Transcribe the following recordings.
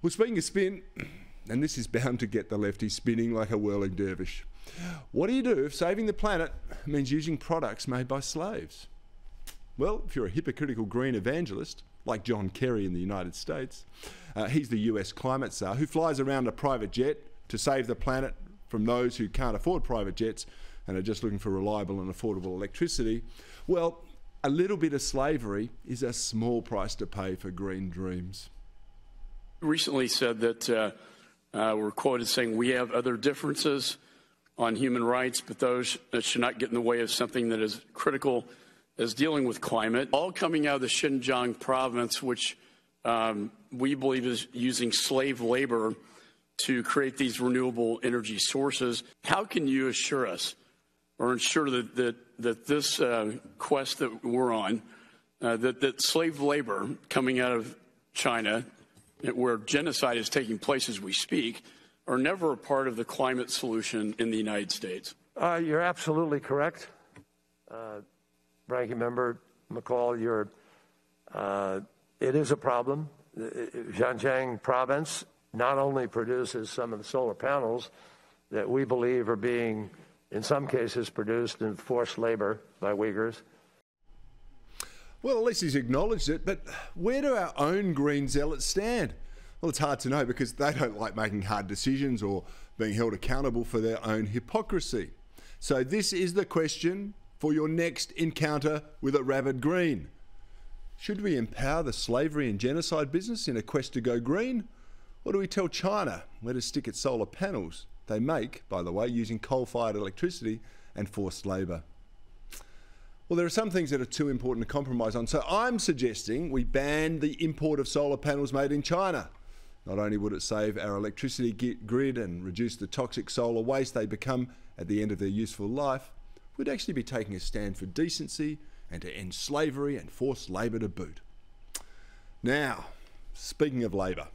Well, speaking of spin, and this is bound to get the lefties spinning like a whirling dervish. What do you do if saving the planet means using products made by slaves? Well, if you're a hypocritical green evangelist, like John Kerry in the United States, he's the US climate czar who flies around a private jet to save the planet from those who can't afford private jets and are just looking for reliable and affordable electricity. Well, a little bit of slavery is a small price to pay for green dreams. Recently said that we're quoted saying we have other differences on human rights, but those that should not get in the way of something that is critical as dealing with climate. All coming out of the Xinjiang province, which we believe is using slave labor to create these renewable energy sources. How can you assure us or ensure that this quest that we're on, that slave labor coming out of China, where genocide is taking place as we speak, are never a part of the climate solution in the United States? You're absolutely correct. Ranking Member McCall, it is a problem. The Xinjiang province not only produces some of the solar panels that we believe are being, in some cases, produced in forced labor by Uyghurs. Well, at least he's acknowledged it, but where do our own green zealots stand? Well, it's hard to know because they don't like making hard decisions or being held accountable for their own hypocrisy. So this is the question for your next encounter with a rabid green. Should we empower the slavery and genocide business in a quest to go green? Or do we tell China where to stick its solar panels they make, by the way, using coal-fired electricity and forced labour? Well, there are some things that are too important to compromise on, so I'm suggesting we ban the import of solar panels made in China. Not only would it save our electricity grid and reduce the toxic solar waste they become at the end of their useful life, we'd actually be taking a stand for decency and to end slavery and forced labour to boot. Now, speaking of labour,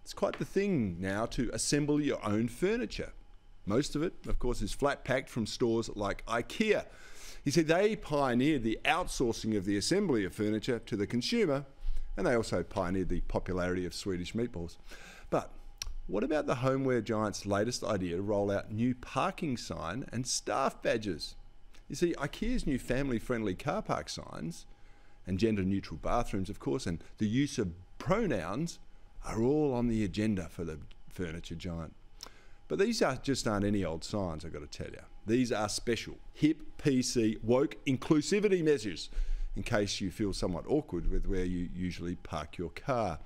it's quite the thing now to assemble your own furniture. Most of it, of course, is flat packed from stores like IKEA. You see, they pioneered the outsourcing of the assembly of furniture to the consumer, and they also pioneered the popularity of Swedish meatballs. But what about the homeware giant's latest idea to roll out new parking sign and staff badges? You see, IKEA's new family-friendly car park signs and gender-neutral bathrooms, of course, and the use of pronouns are all on the agenda for the furniture giant. But these aren't any old signs, I've got to tell you. These are special, hip, PC, woke inclusivity measures, in case you feel somewhat awkward with where you usually park your car.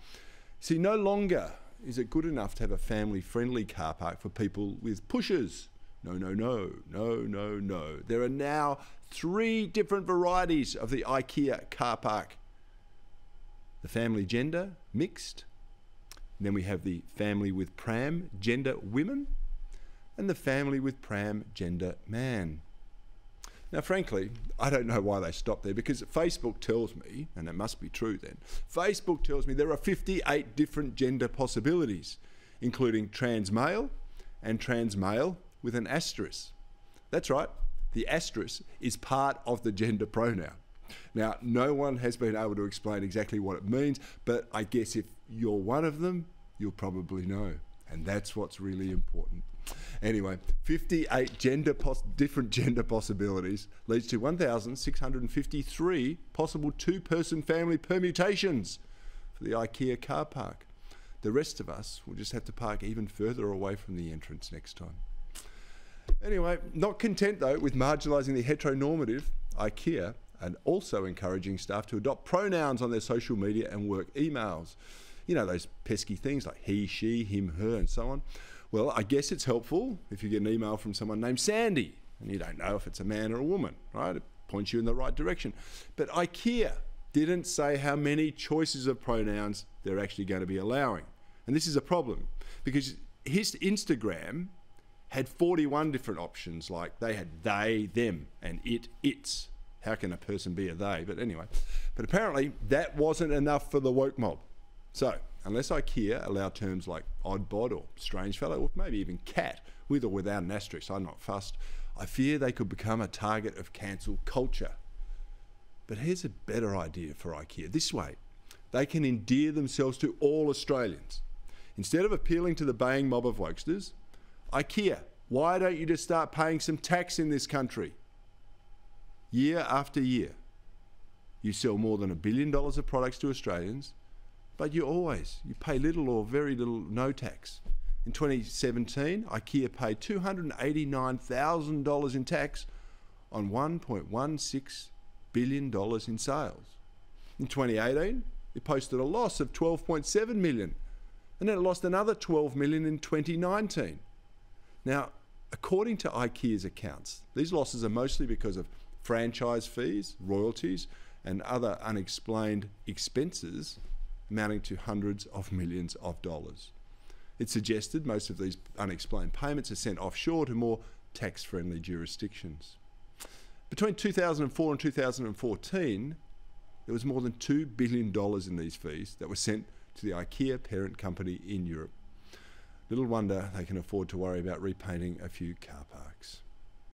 See, no longer is it good enough to have a family-friendly car park for people with pushers. No, no, no, no, no, no. There are now 3 different varieties of the IKEA car park. The family gender, mixed. And then we have the family with pram, gender women, and the family with pram, gender man. Now, frankly, I don't know why they stopped there, because Facebook tells me, and it must be true then, Facebook tells me there are 58 different gender possibilities, including trans male and trans male with an asterisk. That's right, the asterisk is part of the gender pronoun. Now, no one has been able to explain exactly what it means, but I guess if you're one of them, you'll probably know. And that's what's really important. Anyway, 58 different gender possibilities leads to 1,653 possible 2-person family permutations for the IKEA car park. The rest of us will just have to park even further away from the entrance next time. Anyway, not content though with marginalising the heteronormative, IKEA and also encouraging staff to adopt pronouns on their social media and work emails. You know, those pesky things like he, she, him, her, and so on. Well, I guess it's helpful if you get an email from someone named Sandy and you don't know if it's a man or a woman, right? It points you in the right direction. But IKEA didn't say how many choices of pronouns they're actually going to be allowing. And this is a problem because his Instagram had 41 different options, like they had they, them, and it, its. How can a person be a they? But anyway, but apparently that wasn't enough for the woke mob. So, unless IKEA allow terms like odd bod or strange fellow, or maybe even cat, with or without an asterisk, I'm not fussed, I fear they could become a target of cancel culture. But here's a better idea for IKEA. This way, they can endear themselves to all Australians. Instead of appealing to the baying mob of wokesters, IKEA, why don't you just start paying some tax in this country? Year after year, you sell more than $1 billion of products to Australians, but you pay little or very little, no tax. In 2017, IKEA paid $289,000 in tax on $1.16 billion in sales. In 2018, it posted a loss of $12.7 million, and then it lost another $12 million in 2019. Now, according to IKEA's accounts, these losses are mostly because of franchise fees, royalties, and other unexplained expenses amounting to hundreds of millions of dollars. It suggested most of these unexplained payments are sent offshore to more tax-friendly jurisdictions. Between 2004 and 2014, there was more than $2 billion in these fees that were sent to the IKEA parent company in Europe. Little wonder they can afford to worry about repainting a few car parks.